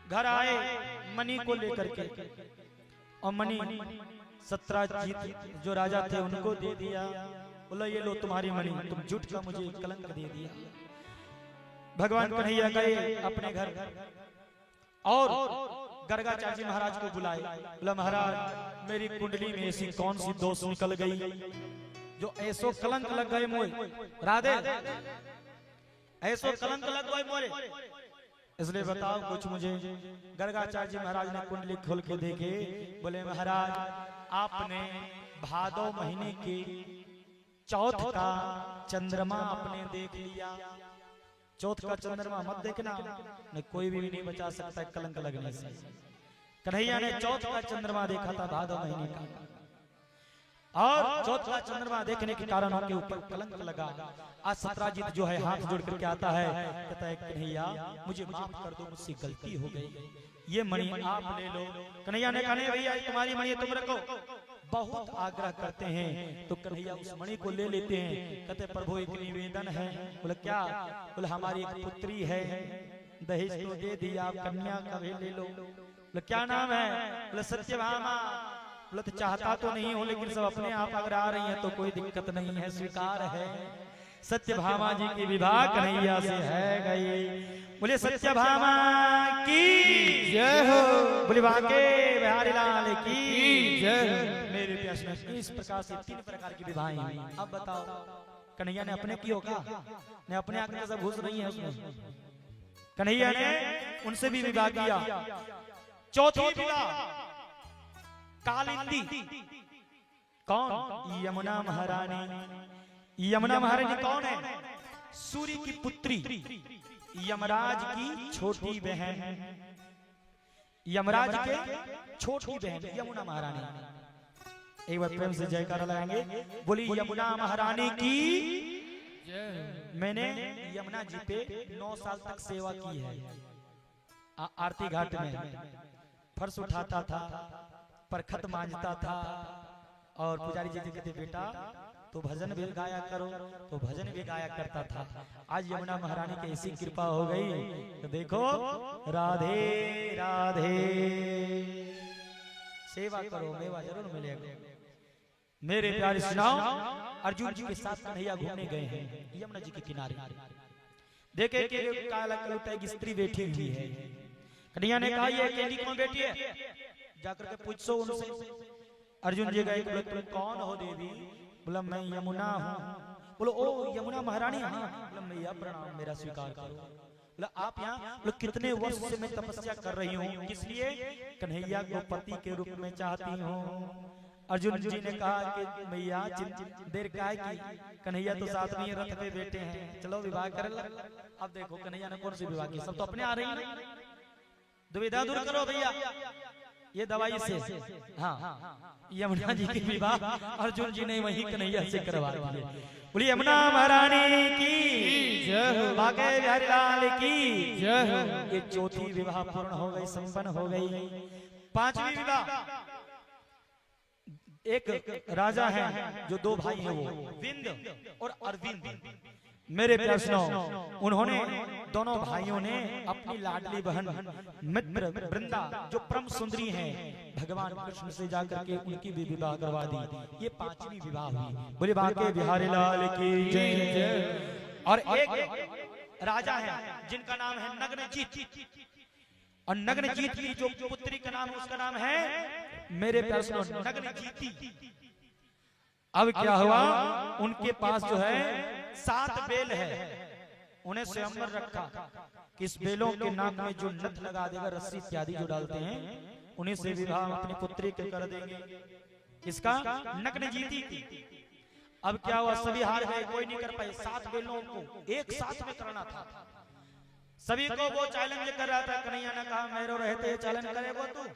घर आए मणि को लेकर के, और मणि सत्राजीत जो राजा थे उनको दे दिया। बोला ये लो तुम्हारी मणि, तुम झूठ का मुझे कलंक दे दिया। भगवान कन्हैया गए अपने घर और गर्गाचार्य जी महाराज को बुलाए। बोला महाराज मेरी कुंडली में ऐसी कौन सी दोष निकल गई जो ऐसो कलंक लग गए मोए, राधे ऐसो कलंक लग गए मोरे, इसलिए बताओ कुछ मुझे। गर्गाचार्य जी महाराज ने कुंडली खोल के देखे। बोले महाराज आपने भादो महीने के चौथ का चंद्रमा आपने देख लिया। चौथ का चंद्रमा मत देखना, न कोई भी नहीं बचा सकता कलंक लगने से। कन्हैया ने चौथ का चंद्रमा देखा था भादो महीने का, और चौथ का चंद्रमा देखने के कारण उनके ऊपर कलंक लगा। आज सत्राजीत जो है हाथ जोड़ करके आता है, कहता है कन्हैया मुझे माफ कर दो, मुझसे गलती हो गई, ये मणि आप ले लो। कन्हैया ने कहा भैया तुम्हारी मणि तुम रखो। बहुत आग्रह करते हैं तो कन्हैया उस मणि को ले लेते हैं। कहते प्रभु एक निवेदन है। बोले क्या? बोले हमारी एक पुत्री है, दहेज तो दे दिया, आप कन्या का भी ले लो। बोले क्या नाम है? बोले सत्यभामा। बोले तो चाहता तो नहीं हो, लेकिन सब अपने आप अगर आ रही है तो कोई दिक्कत नहीं है, स्वीकार है। सत्यभामा जी की विवाह कन्हैया से है गई। बोले सत्यभामा की जय हो, बोले बांके बिहारी लाल की जय हो। मेरे प्यास में इस प्रकार से 3 प्रकार की विवाहें हुई। अब बताओ कन्हैया ने अपने की होगा, ने अपने आंख सब घुस रही है उसमें। कन्हैया ने उनसे भी विवाह किया। चौथी विवाह कालिंदी। कौन? यमुना महारानी। यमुना महारानी कौन है? सूर्य की पुत्री, यमराज की छोटी बहन, यमराज के छोटी बहन यमुना महारानी। एक बार प्रेम से जयकारा लगाएंगे। बोली यमुना महारानी की। मैंने यमुना जी पे 9 साल तक सेवा की है। आरती घाट में फर्श उठाता था, परखत मांजता था, और पुजारी जी कहते बेटा तो भजन भी गाया करो, तो भजन भी गाया करता था। आज यमुना महारानी की ऐसी कृपा हो गई तो देखो राधे राधे। सेवा करो, मेवा जरूर मिलेगा। मेरे प्यारे सुनाओ, अर्जुन जी के साथ कन्हैया घूमने गए हैं यमुना जी के किनारे। देखे कि काला कलुटा एक स्त्री बैठी हुई है। कन्हैया ने कहा ये अकेली कौन बैठी है? जाकर के पूछो उनसे। अर्जुन जी गए, बोले तुम कौन हो देवी? बोला मैं यमुना हूँ। बोलो ओ यमुना महारानी? हाँ। बोला मैया प्रणाम, मेरा स्वीकार करो। बोला आप यहाँ? बोले कितने वर्ष से मैं तपस्या कर रही हूँ, किस लिए? कन्हैया को पति के रूप में चाहती हूँ। अर्जुन जी ने कहा कि मैया देर काय की, कन्हैया तो साथ में रथ पे बैठे हैं, चलो विवाह कर लो। अब देखो कन्हैया ने कौन सी विवाह की, सब तो अपने आ रही है। दुविधा दूर करो भैया ये दवाई से। हाँ यमुना जी की विवाह अर्जुन जी ने वही कन्हैया से करवा दिए। बोली यमुना महारानी की जय हो, बांके बिहारी लाल की जय हो। ये चौथी विवाह पूर्ण हो गई, संपन्न हो गई। 5वीं विवाह, एक राजा है जो 2 भाई हैं, वो विंद और अरविंद। मेरे प्यारे सुनो, उन्होंने दोनों भाइयों ने अपनी लाडली बहन मित्र वृंदा जो परम सुंदरी हैं भगवान कृष्ण से जाकर के उनकी भी विवाह करवा दी। ये 5वीं विवाह हुई। बोले बांके बिहारी लाल की जय। और एक राजा है जिनका नाम है नग्नजीत, और नग्नजीत की जो पुत्री का नाम है उसका नाम है मेरे प्यारे सुनो नग्नजीती। अब क्या हुआ, उनके पास जो है 7 बेल है, उन्हें स्वयंवर रखा कि इस बेलों के नाक में जो नथ लगा देगा, रस्सी इत्यादि जो डालते हैं, उन्हीं से विवाह अपनी पुत्री के कर देंगे। इसका नग्नजीती की। अब क्या हुआ, सभी हार गए, कोई नहीं कर पाए। 7 बेलों को एक साथ में करना था। सभी को वो चैलेंज कर रहा था। कन्हैया ने कहा मेरो रहते चैलेंज करे वो तू?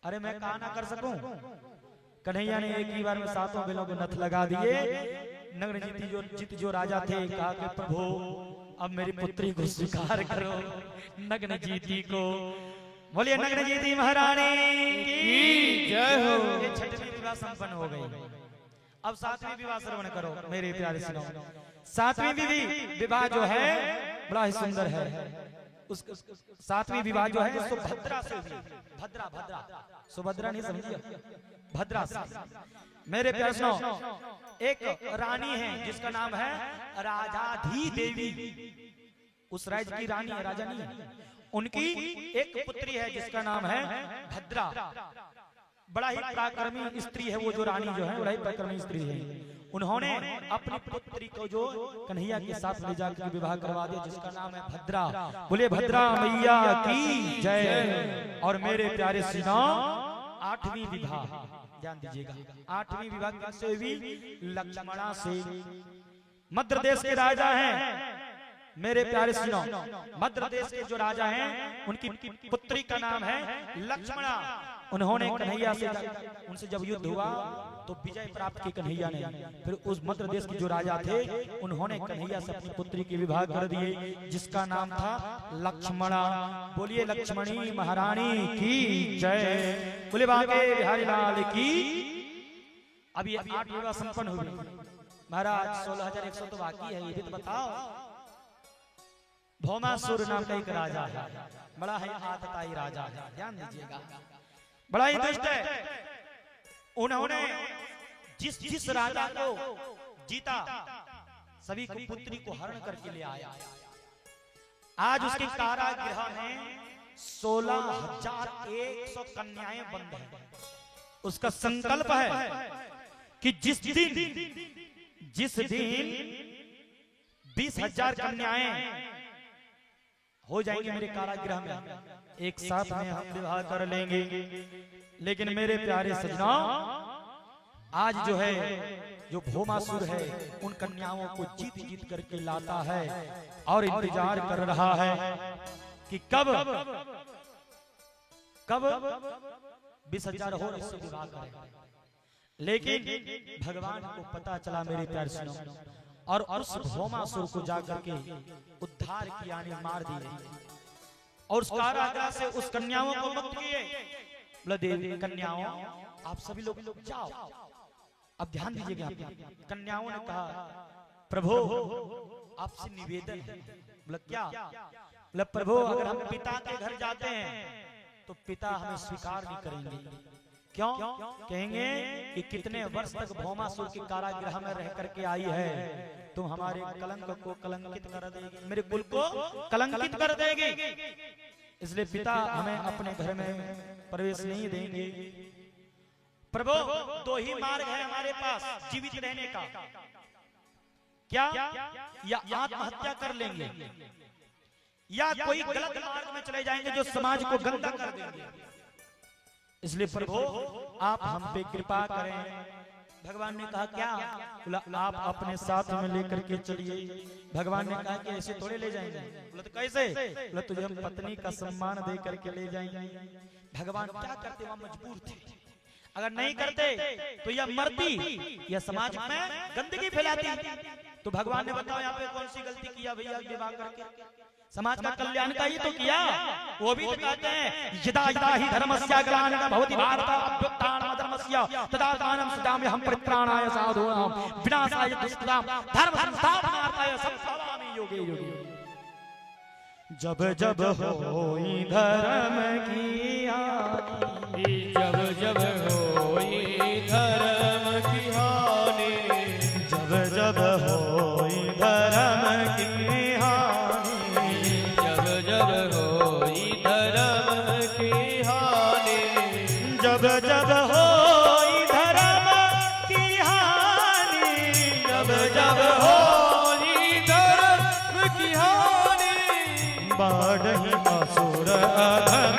अरे मैं कहा ना कर सकूं। कन्हैया ने एक ही बार में 7 बेलों को नथ लगा दिए। नग्नजीत जो राजा थे कहा कि प्रभु अब मेरी पुत्री को स्वीकार करो, नग्नजीती को। बोलिए नग्नजीती महारानी की जय हो। ये 6वीं विवाह संपन्न हो गई। अब 7वीं विवाह श्रवण करो मेरे प्यारे सुनो। 7वीं विवाह जो है बड़ा ही सुंदर है। उस 7वीं विवाह जो है सुभद्रा से हुई। भद्रा भद्रा सुभद्रा नहीं समझिए, भद्रा से। मेरे प्यारे सुनो, एक रानी है जिसका नाम है राजाधी देवी। उस राज्य की रानी है, राजा नहीं है। उनकी एक पुत्री है जिसका नाम है भद्रा। बड़ा ही पराक्रमी स्त्री है वो, जो रानी जो है बड़ा ही पराक्रमी स्त्री है। उन्होंने अपनी पुत्री को जो कन्हैया के साथ ले जाकर विवाह करवा दिया, जिसका नाम है भद्रा। बोले भद्रा मैया की जय। और मेरे प्यारे श्री राम 8वीं विवाह ध्यान दीजिएगा, 8वीं विवाह किससे हुई? लक्ष्मणा से। मध्य देश के राजा हैं मेरे प्यारे सुनो, मध्य देश के जो राजा हैं उनकी पुत्री का नाम है लक्ष्मणा। उन्होंने कन्हैया से, उनसे जब युद्ध हुआ तो विजय प्राप्त की कन्हैया ने। फिर उस मध्य देश के जो राजा थे उन्होंने कन्हैया से अपनी पुत्री की विवाह कर दिए, जिसका नाम था लक्ष्मणा। बोलिए लक्ष्मणी महारानी की जय। बोले बांके बिहारी लाल की। अब ये 8 विवाह संपन्न हुए महाराज। 16,100 तो बाकी है, ये भी तो बताओ। भौमासुर नाम का एक राजा है, बड़ा है आतताई राजा है, ध्यान दीजिएगा, बड़ा ही दुष्ट है। उन्होंने जिस राजा को जीता सभी को पुत्री को हरण करके ले आया। आज उसके कारागृह में 16,100 कन्याएं बंद हैं। उसका संकल्प है कि जिस दिन 20,000 कन्याएं हो जाएंगे मेरे कारागृह में, एक साथ में हम विवाह कर लेंगे। लेकिन मेरे प्यारे सजना, आज जो है जो भौमासुर है उन कन्याओं को जीत करके लाता है और इंतजार कर रहा है कि कब 20,000 हो इससे विवाह करें। लेकिन भगवान को पता चला मेरे प्यारे सुनो, और उस भौमासुर को जाकर के उद्धार किया, ने मार दिए और उस कारागृह से उस कन्याओं को मुक्त किए। बोले देवी कन्याओं आप सभी लोग जाओ। अब ध्यान दीजिएगा, कन्याओं ने कहा प्रभु आपसे निवेदन है। बोले क्या? बोले प्रभु अगर हम पिता के घर जाते हैं तो पिता हमें स्वीकार नहीं करेंगे। क्यों? कहेंगे कि कितने वर्ष तक भौमासुर के कारागृह में रह करके आई है, तुम हमारे कलंक को कलंकित कर देगी, मेरे कुल को कलंकित कर देगी, इसलिए पिता हमें अपने घर में प्रवेश नहीं देंगे। प्रभु 2 ही मार्ग है हमारे पास जीवित रहने का, क्या? या आत्महत्या कर लेंगे या कोई गलत मार्ग में चले जाएंगे जो समाज को गंदा कर देंगे। इसलिए प्रभु आप हम पे कृपा करें। भगवान ने कहा क्या? बोला आप अपने साथ में लेकर के चलिए। भगवान ने कहा कि ऐसे थोड़े ले जाएंगे। बोला तो कैसे? बोला तुझे हम पत्नी का सम्मान दे करके ले जाएंगे। भगवान क्या करते? वहां मजबूर थे, अगर नहीं करते तो यह मरती, यह समाज में गंदगी फैलाती। तो भगवान ने बताओ यहाँ पे कौन सी गलती किया भैया? विवाह करके समाज का कल्याण का ही तो किया। वो भी तो कहते हैं यदा यदा ही धर्मस्य ग्लानिर्भवति भवति भारत अभ्युत्थानम् अधर्मस्य तदात्मानं सृजामि हम परित्राणाय साधूनां विनाशाय दुष्कृतां धर्म संस्थापनार्थाय संभवामि युगे युगे। जब जब होई धर्म की हानि, जब जब होई धर्म की हानि, जब जब होई धर्म की जब जब होई धर्म की हानि, जब जब होई धर्म की हानि, बाढ़हि असुर अधम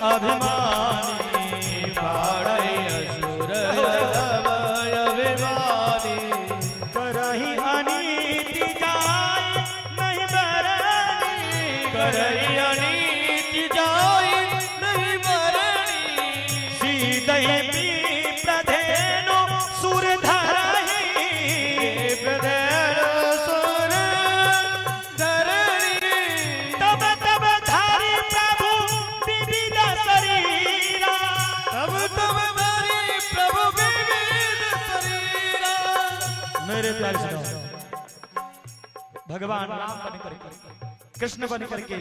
अभिमानी, बाढ़हि असुर अधम अभिमानी, करहि अनीति जाय नहीं बरनी, करहि अनीति जाय नहीं बरनी, सीधहि प्रधेनु सुर धरहि, प्रधेनु सुर धरहि, तब तब धारी प्रभु विविध शरीरा, तब तब धारी प्रभु विविध शरीरा। मेरे प्यारे सुनो, भगवान राम बन करके कृष्ण बन करके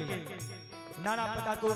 नाना प्रकार को